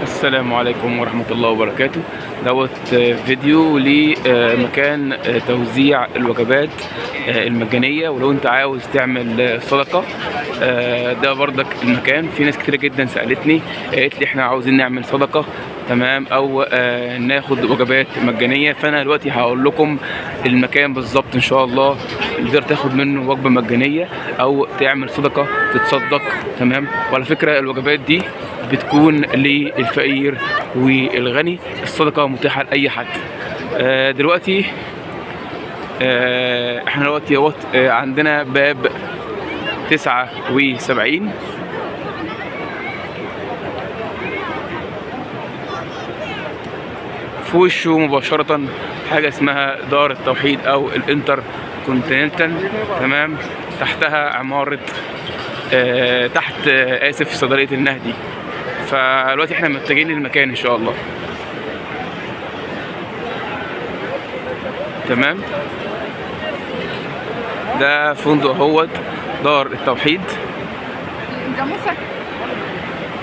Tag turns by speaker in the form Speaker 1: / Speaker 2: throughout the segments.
Speaker 1: السلام عليكم ورحمة الله وبركاته. فيديو لمكان توزيع الوجبات المجانية، ولو انت عاوز تعمل صدقة ده بردك المكان. في ناس كتيرة جدا سألتني قالت لي احنا عاوزين نعمل صدقة تمام، او ناخد وجبات مجانية. فانا دلوقتي هقول لكم المكان بالظبط ان شاء الله اللي تقدر تاخد منه وجبة مجانية او تعمل صدقة تتصدق تمام. وعلى فكرة الوجبات دي بتكون للفقير والغني، الصدقة متاحة لأي حد. دلوقتي احنا دلوقتي عندنا باب 79 في وشه مباشرة حاجة اسمها دار التوحيد أو الانتر كونتيننتال تمام. تحتها عمارة تحت صيدلية النهدي. فدلوقتي احنا متجهين للمكان ان شاء الله تمام. ده فندق دار التوحيد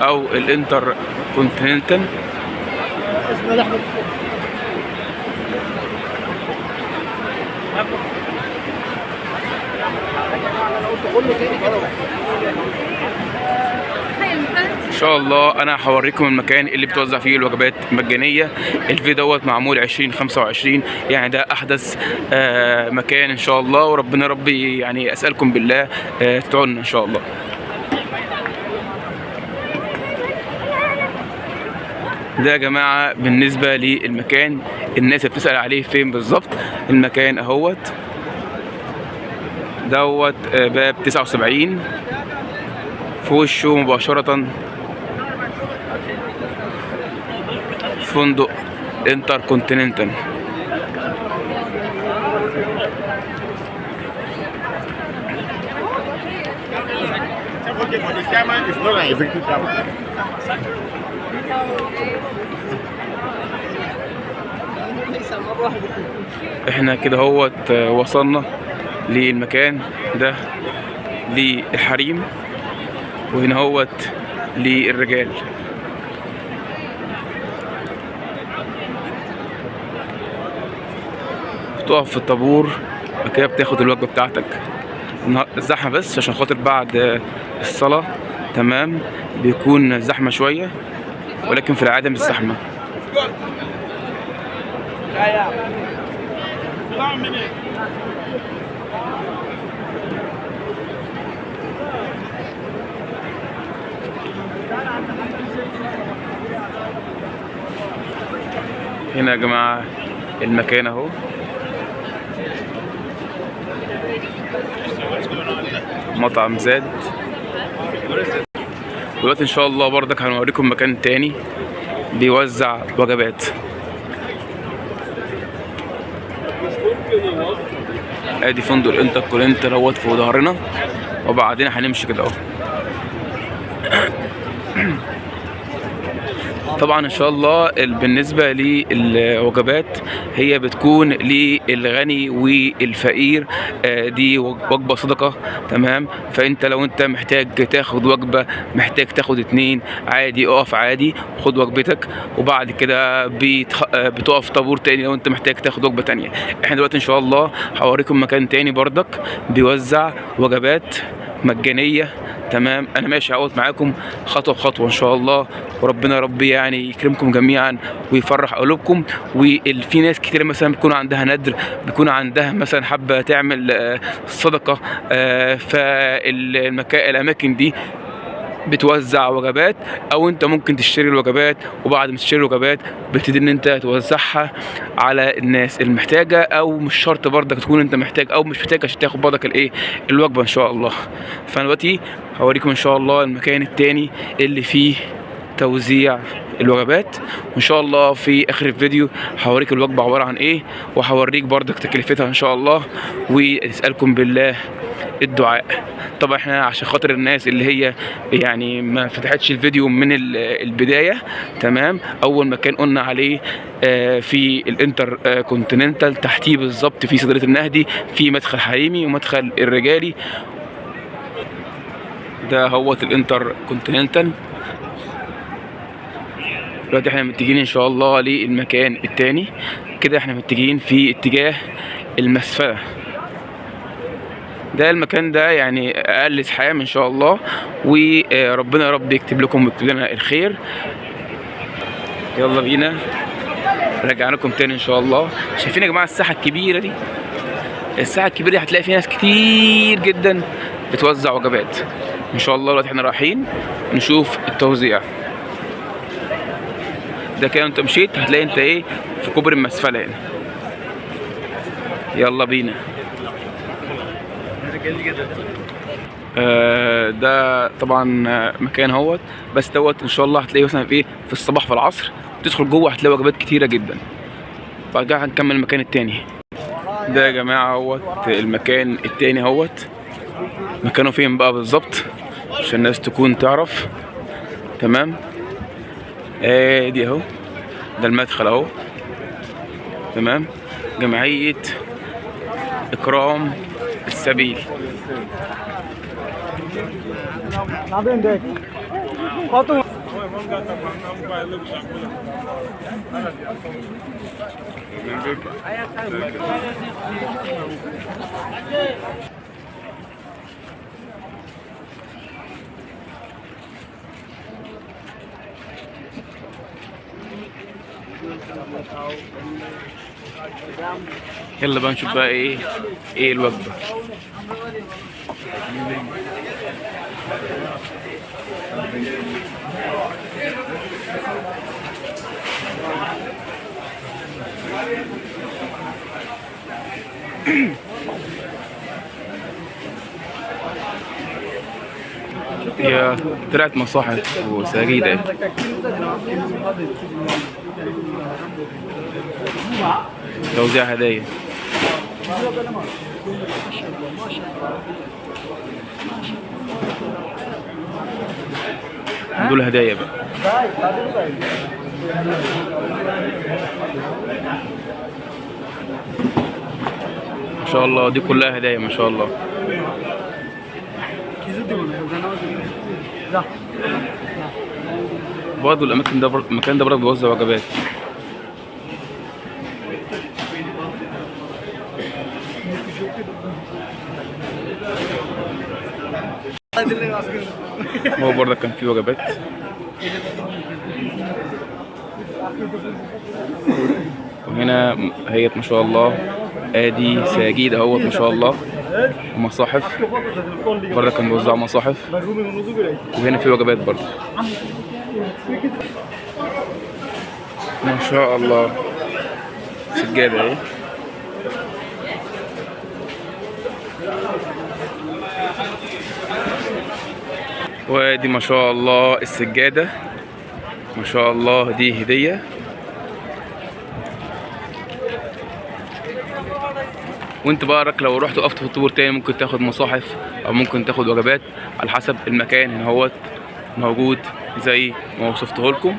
Speaker 1: او الانتر كونتيننتال. ان شاء الله انا هوريكم المكان اللي بتوزع فيه الوجبات مجانيه. الفيديو معمول 2025، يعني ده احدث مكان ان شاء الله. وربنا ربي يعني اسالكم بالله تدعونا ان شاء الله. ده يا جماعه بالنسبه للمكان. الناس اللي بتسال عليه فين بالظبط، المكان باب 79 في وشه مباشرة فندق انتر كونتيننتال. احنا كده وصلنا للمكان ده للحريم، وهنا للرجال. بتقف في الطابور كده بتاخد الوجبة بتاعتك. الزحمة بس عشان خاطر بعد الصلاة تمام بيكون زحمة شوية، ولكن في العادة مش زحمة. هنا يا جماعة المكان اهو. مطعم زاد. دلوقتي ان شاء الله برضك هنوريكم مكان تاني بيوزع وجبات. ادي فندق الانتر كونتيننتال في ظهرنا، وبعدين هنمشي كده اهو. طبعا ان شاء الله بالنسبه للوجبات هي بتكون للغني والفقير. دي وجبه صدقه تمام. فانت لو انت محتاج تاخد وجبه، محتاج تاخد 2 عادي، اقف عادي خد وجبتك، وبعد كده بتقف طابور تاني لو انت محتاج تاخد وجبه تانية. احنا دلوقتي ان شاء الله هوريكم مكان تاني بردك بيوزع وجبات مجانيه تمام. انا ماشي معاكم خطوه بخطوه ان شاء الله، وربنا ربي يعني يكرمكم جميعا ويفرح قلوبكم. وفي ناس كتير مثلا بيكون عندها ندر، بيكون عندها مثلا حابه تعمل صدقه، فالاماكن دي بتوزع وجبات، او انت ممكن تشتري الوجبات، وبعد ما تشتري الوجبات بتبتدي ان انت توزعها على الناس المحتاجه، او مش شرط برضك تكون انت محتاج او مش محتاج عشان تاخد برضك الوجبه ان شاء الله. فانا دلوقتي هوريكم ان شاء الله المكان التاني اللي فيه توزيع الوجبات، وان شاء الله في اخر الفيديو هوريك الوجبه عباره عن ايه، وهوريك برضك تكلفتها ان شاء الله، واسالكم بالله الدعاء. طبعا احنا عشان خاطر الناس اللي هي يعني ما فتحتش الفيديو من البدايه تمام، اول مكان قلنا عليه في الانتر كونتيننتال تحتيه بالظبط في صيدليه النهدي، في مدخل حريمي ومدخل الرجالي. ده الانتر كونتيننتال. دلوقتي احنا متجهين ان شاء الله للمكان التاني. كده احنا متجهين في اتجاه المسفلة. ده المكان ده يعني اقل ازحام ان شاء الله، وربنا يا رب يكتب لكم ويكتب لنا الخير. يلا بينا رجعنا لكم تاني ان شاء الله. شايفين يا جماعه الساحه الكبيره دي؟ الساحه الكبيره دي هتلاقي فيها ناس كتير جدا بتوزع وجبات ان شاء الله. دلوقتي احنا رايحين نشوف التوزيع ده. كده انت مشيت هتلاقي انت ايه في كوبري المسفله هنا. يلا بينا. ده طبعا مكان اهوت، بس دوت ان شاء الله هتلاقيه مثلا في ايه في الصباح في العصر تدخل جوه هتلاقي وجبات كتيره جدا. بعد كده هنكمل المكان التاني. ده يا جماعه اهوت المكان التاني اهوت. مكانه فين بقى بالظبط عشان الناس تكون تعرف؟ تمام. دي اهو، ده المدخل اهو. تمام. جمعيه اكرام السبيل. يلا بقى نشوف بقى ايه الوجبة. هي طلعت مصاحف وسجيدة، توزيع هدايا. دول هدايا بقى. ما شاء الله دي كلها هدايا ما شاء الله. برضه المكان ده برضه بيوزع وجبات. هو برضه كان فيه وجبات. وهنا هي ما شاء الله ادي سجيد اهوت ما شاء الله، ومصاحف برضه كان بيوزع مصاحف. وهنا في وجبات برضه ما شاء الله. سجادة اهي. وادي ما شاء الله السجادة ما شاء الله، دي هدية. وانت بقى لو رحت وقفت في الطابور تاني ممكن تاخد مصاحف او ممكن تاخد وجبات على حسب المكان. هنا هوت موجود زي ما وصفته لكم.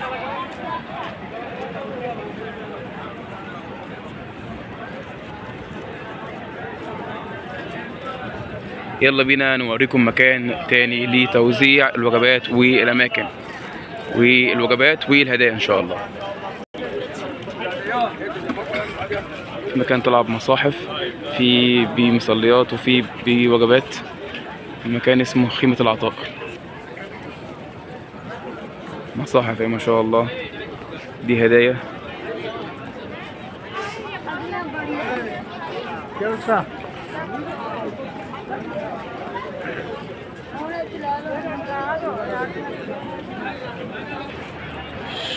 Speaker 1: يلا بينا نوريكم مكان تاني لتوزيع الوجبات والاماكن والوجبات والهدايا ان شاء الله. في مكان طلع بمصاحف، في بمصليات، وفي بوجبات. المكان اسمه خيمة العطاء. مصاحف ما شاء الله، دي هدايا.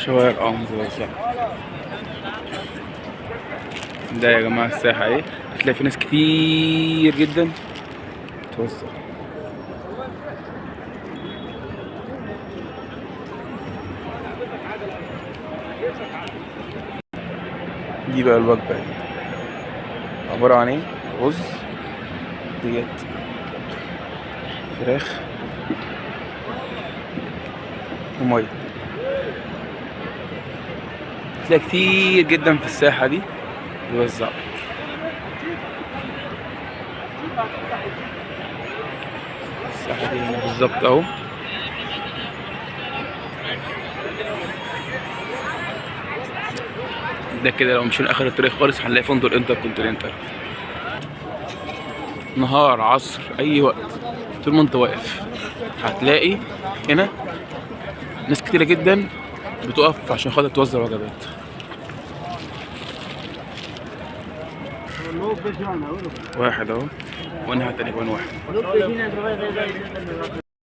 Speaker 1: شوية الأمر واسع. ده يا جماعة الساحة ايه، هتلاقي في ناس كتير جدا توسع. دي بقى الوجبة عبارة عن ايه؟ رز، ديت فراخ ومية. هتلاقي كتير جدا في الساحة دي بيوزعوا. الساحة دي هنا بالظبط اهو. ده كده لو مشينا اخر الطريق خالص هنلاقي فندق انتر كونتيننتال. نهار عصر اي وقت طول ما انت واقف هتلاقي هنا ناس كتيرة جدا بتقف عشان خاطر توزع وجبات. واحد اهو، وانا تقريبا واحد.